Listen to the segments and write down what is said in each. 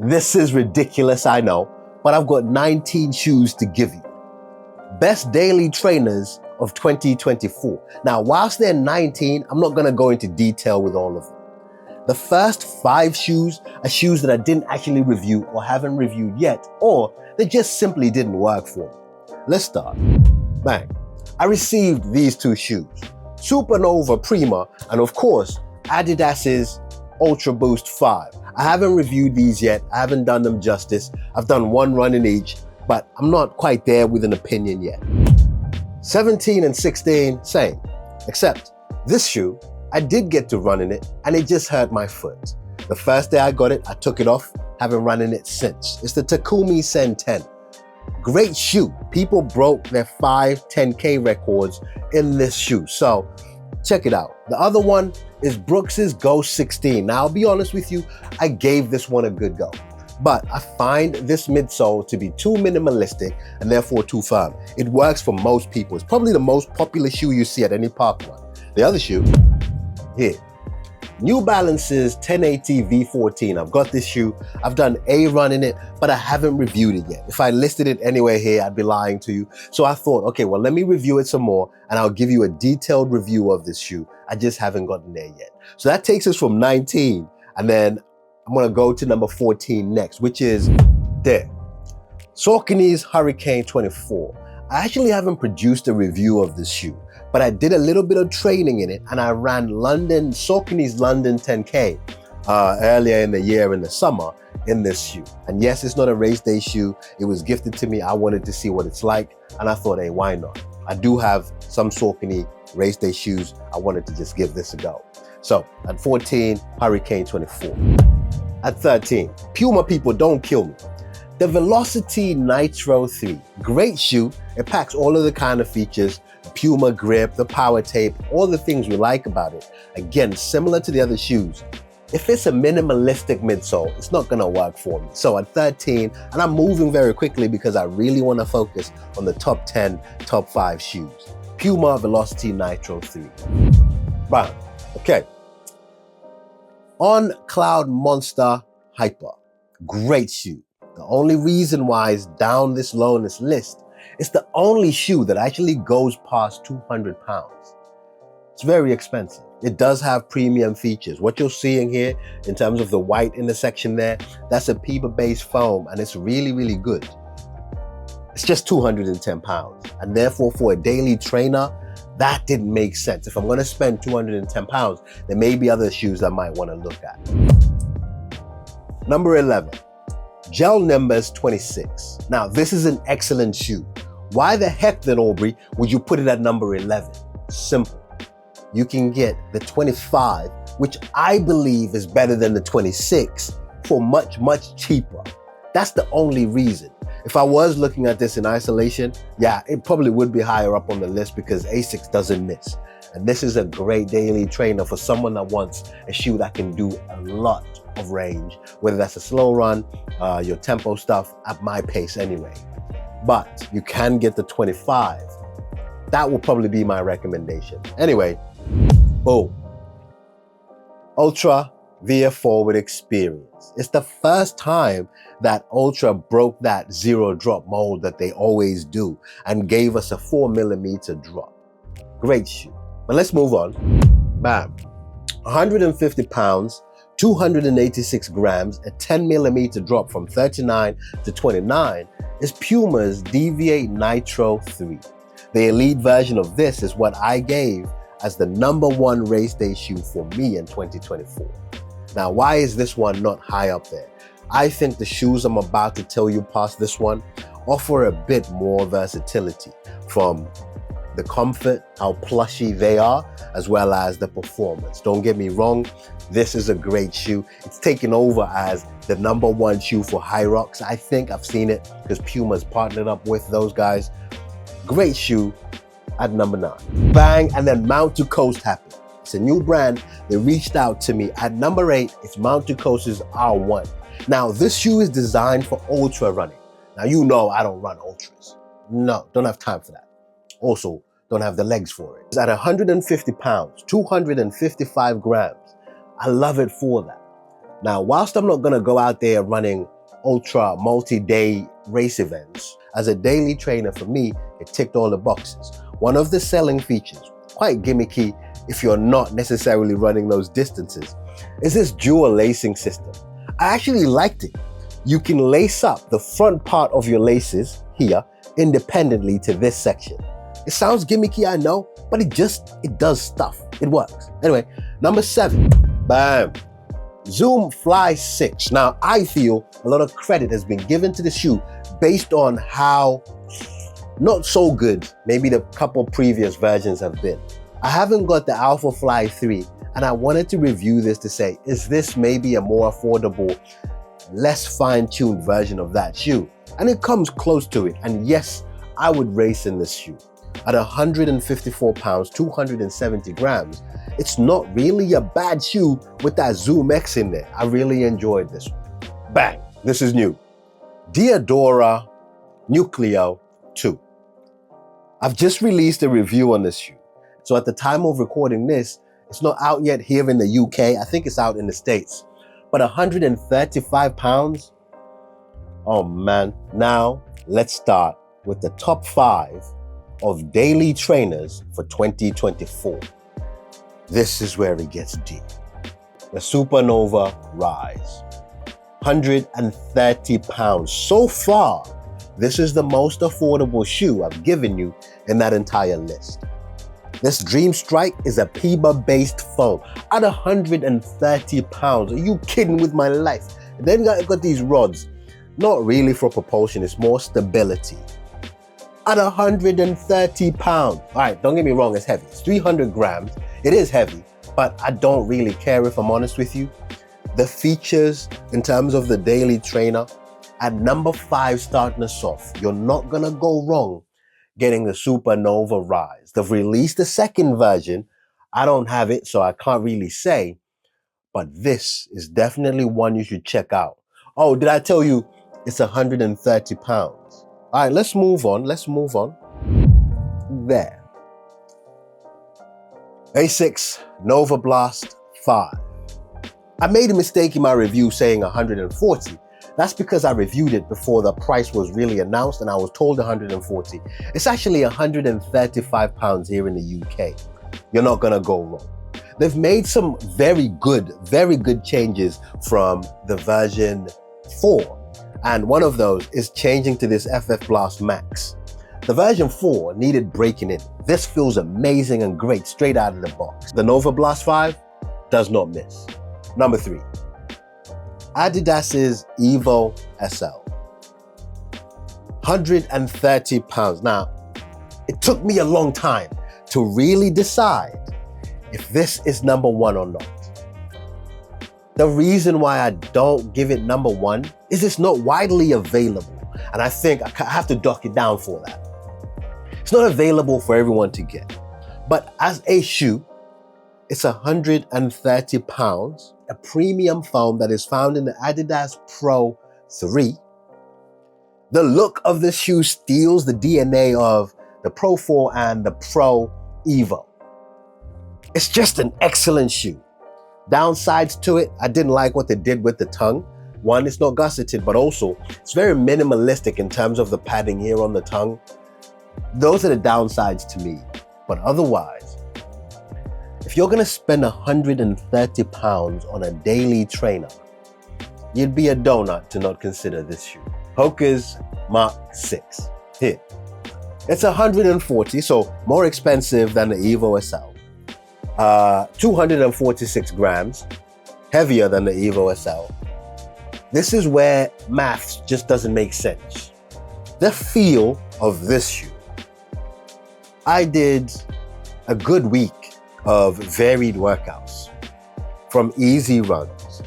This is ridiculous, I know, but I've got 19 shoes to give you. Best daily trainers of 2024. Now, whilst they're 19, I'm not gonna go into detail with all of them. The first 5 shoes are shoes that I didn't actually review or haven't reviewed yet, or they just simply didn't work for me. Let's start. Bang. I received these 2 shoes, Supernova Prima, and of course, Adidas's Ultra Boost 5. I haven't reviewed these yet. I haven't done them justice. I've done one run in each, but I'm not quite there with an opinion yet. 17 and 16, same. Except this shoe, I did get to run in it and it just hurt my foot. The first day I got it, I took it off, haven't run in it since. It's the Takumi Sen 10. Great shoe. People broke their 5 10K records in this shoe. So check it out. The other one is Brooks's Ghost 16. Now, I'll be honest with you, I gave this one a good go, but I find this midsole to be too minimalistic and therefore too firm. It works for most people. It's probably the most popular shoe you see at any park run. The other shoe, here, New Balance's 1080 V14. I've got this shoe. I've done a run in it, but I haven't reviewed it yet. If I listed it anywhere here, I'd be lying to you. So I thought, okay, well, let me review it some more and I'll give you a detailed review of this shoe. I just haven't gotten there yet. So that takes us from 19. And then I'm gonna go to number 14 next, which is there. Saucony's Hurricane 24. I actually haven't produced a review of this shoe, but I did a little bit of training in it and I ran Saucony's London 10K earlier in the year in the summer in this shoe. And yes, it's not a race day shoe. It was gifted to me. I wanted to see what it's like. And I thought, hey, why not? I do have some Saucony race day shoes. I wanted to just give this a go. So at 14, Hurricane 24. At 13, Puma people, don't kill me. The Velocity Nitro 3, great shoe. It packs all of the kind of features, the Puma grip, the power tape, all the things we like about it. Again, similar to the other shoes. If it's a minimalistic midsole, it's not gonna work for me. So at 13, and I'm moving very quickly because I really wanna focus on the top 10, top 5 shoes. Puma Velocity Nitro 3. Bam, okay. On Cloud Monster Hyper, great shoe. The only reason why it's down this low in this list, it's the only shoe that actually goes past 200 pounds. It's very expensive. It does have premium features. What you're seeing here in terms of the white intersection there, that's a PEBA-based foam and it's really, really good. It's just 210 pounds. And therefore for a daily trainer, that didn't make sense. If I'm gonna spend 210 pounds, there may be other shoes I might wanna look at. Number 11. Gel Nimbus 26. Now, this is an excellent shoe. Why the heck then, Aubrey, would you put it at number 11? Simple. You can get the 25, which I believe is better than the 26 for much, much cheaper. That's the only reason. If I was looking at this in isolation, yeah, it probably would be higher up on the list because Asics doesn't miss. And this is a great daily trainer for someone that wants a shoe that can do a lot of range, whether that's a slow run, your tempo stuff, at my pace anyway. But you can get the 25. That will probably be my recommendation. Anyway, boom. Ultra Via Forward Experience. It's the first time that Ultra broke that 0 drop mold that they always do and gave us a 4mm drop. Great shoe. But let's move on. Bam. 150 pounds, 286 grams, a 10mm drop from 39 to 29 is Puma's Deviate Nitro 3. The elite version of this is what I gave as the #1 race day shoe for me in 2024. Now, why is this one not high up there? I think the shoes I'm about to tell you past this one offer a bit more versatility from the comfort, how plushy they are, as well as the performance. Don't get me wrong, this is a great shoe. It's taken over as the #1 shoe for High Rocks. I think I've seen it because Puma's partnered up with those guys. Great shoe at number 9. Bang, and then Mount to Coast happened. It's a new brand. They reached out to me. At number 8, it's Mount to Coast's R1. Now, this shoe is designed for ultra running. Now, you know I don't run ultras. No, don't have time for that. Also, don't have the legs for it. It's at 150 pounds, 255 grams. I love it for that. Now, whilst I'm not gonna go out there running ultra multi-day race events. As a daily trainer, for me, it ticked all the boxes. One of the selling features, quite gimmicky if you're not necessarily running those distances, is this dual lacing system. I actually liked it. You can lace up the front part of your laces here independently to this section. It sounds gimmicky, I know, but it does stuff. It works. Anyway, number 7, bam. Zoom Fly 6. Now, I feel a lot of credit has been given to the shoe based on how not so good maybe the couple previous versions have been. I haven't got the Alpha Fly 3, and I wanted to review this to say, is this maybe a more affordable, less fine-tuned version of that shoe? And it comes close to it, and yes, I would race in this shoe. At 154 pounds, 270 grams, it's not really a bad shoe with that Zoom X in there. I really enjoyed this one. Bang, this is new. Diadora Nucleo 2. I've just released a review on this shoe. So at the time of recording this, it's not out yet here in the UK. I think it's out in the States. But 135 pounds? Oh man. Now, let's start with the top 5 of daily trainers for 2024. This is where it gets deep. The Supernova Rise. 130 pounds. So far, this is the most affordable shoe I've given you in that entire list. This Dream Strike is a PEBA-based foam at 130 pounds. Are you kidding with my life? And then I got these rods. Not really for propulsion, it's more stability. At 130 pounds. All right, don't get me wrong, it's heavy. It's 300 grams. It is heavy, but I don't really care if I'm honest with you. The features in terms of the daily trainer, at number 5 starting us off, you're not gonna go wrong getting the Supernova Rise. They've released the second version. I don't have it, so I can't really say, but this is definitely one you should check out. Oh, did I tell you it's 130 pounds? All right, let's move on. There. Asics Nova Blast 5. I made a mistake in my review saying 140. That's because I reviewed it before the price was really announced and I was told 140. It's actually 135 pounds here in the UK. You're not gonna go wrong. They've made some very good changes from the version 4. And one of those is changing to this FF Blast Max. The version 4 needed breaking in. This feels amazing and great straight out of the box. The Nova Blast 5 does not miss. Number 3. Adidas's Evo SL. 130 pounds. Now, it took me a long time to really decide if this is number 1 or not. The reason why I don't give it number 1 is it's not widely available. And I think I have to dock it down for that. It's not available for everyone to get. But as a shoe, it's 130 pounds, a premium foam that is found in the Adidas Pro 3. The look of this shoe steals the DNA of the Pro 4 and the Pro Evo. It's just an excellent shoe. Downsides to it, I didn't like what they did with the tongue. One, it's not gusseted, but also it's very minimalistic in terms of the padding here on the tongue. Those are the downsides to me. But otherwise, if you're gonna spend 130 pounds on a daily trainer, you'd be a donut to not consider this shoe. Hoka's Mark 6. Here. It's 140, so more expensive than the Evo SL. 246 grams, heavier than the Evo SL. This is where maths just doesn't make sense. The feel of this shoe. I did a good week of varied workouts, from easy runs.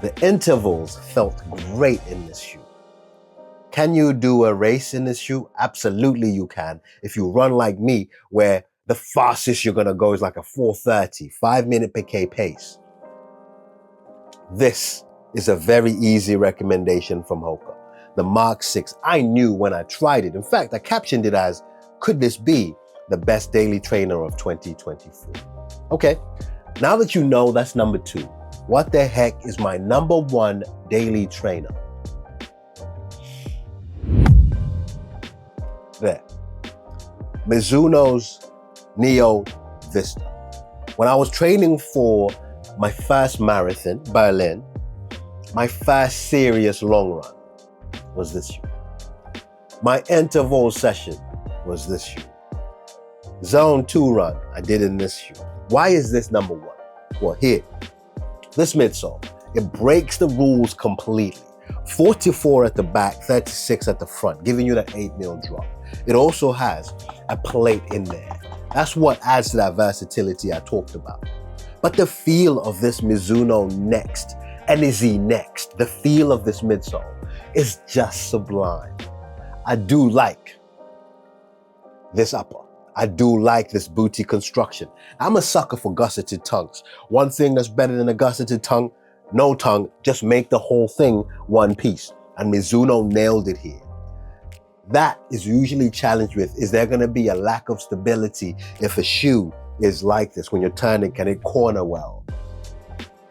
The intervals felt great in this shoe. Can you do a race in this shoe? Absolutely you can. If you run like me, where the fastest you're gonna go is like a 4:30, 5-minute per K pace. This is a very easy recommendation from Hoka. The Mark 6, I knew when I tried it. In fact, I captioned it as, could this be the best daily trainer of 2024? Okay, now that you know that's number 2, what the heck is my number 1 daily trainer? there. Mizuno's Neo Vista. When I was training for my first marathon, Berlin, my first serious long run was this shoe. My interval session was this shoe. Zone 2 run, I did in this shoe. Why is this number one? Well, here, this midsole, it breaks the rules completely. 44 at the back, 36 at the front, giving you that 8mm drop. It also has a plate in there. That's what adds to that versatility I talked about. But the feel of this Mizuno Next, NZ Next, the feel of this midsole is just sublime. I do like this upper. I do like this booty construction. I'm a sucker for gusseted tongues. One thing that's better than a gusseted tongue, no tongue, just make the whole thing one piece. And Mizuno nailed it here. That is usually challenged with, is there gonna be a lack of stability if a shoe is like this? When you're turning, can it corner well?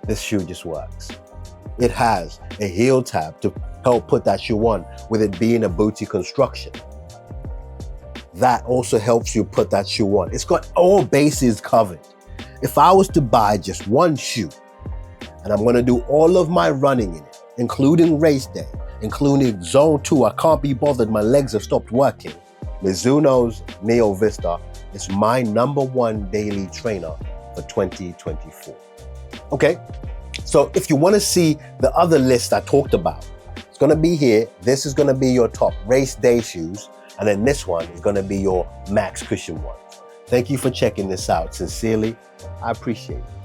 This shoe just works. It has a heel tab to help put that shoe on, with it being a booty construction. That also helps you put that shoe on. It's got all bases covered. If I was to buy just one shoe, and I'm gonna do all of my running in it, including race day, including zone 2, I can't be bothered, my legs have stopped working, Mizuno's Neo Vista is my number one daily trainer for 2024. Okay, so if you wanna see the other list I talked about, it's gonna be here. This is gonna be your top race day shoes, and then this one is gonna be your max cushion ones. Thank you for checking this out. Sincerely, I appreciate it.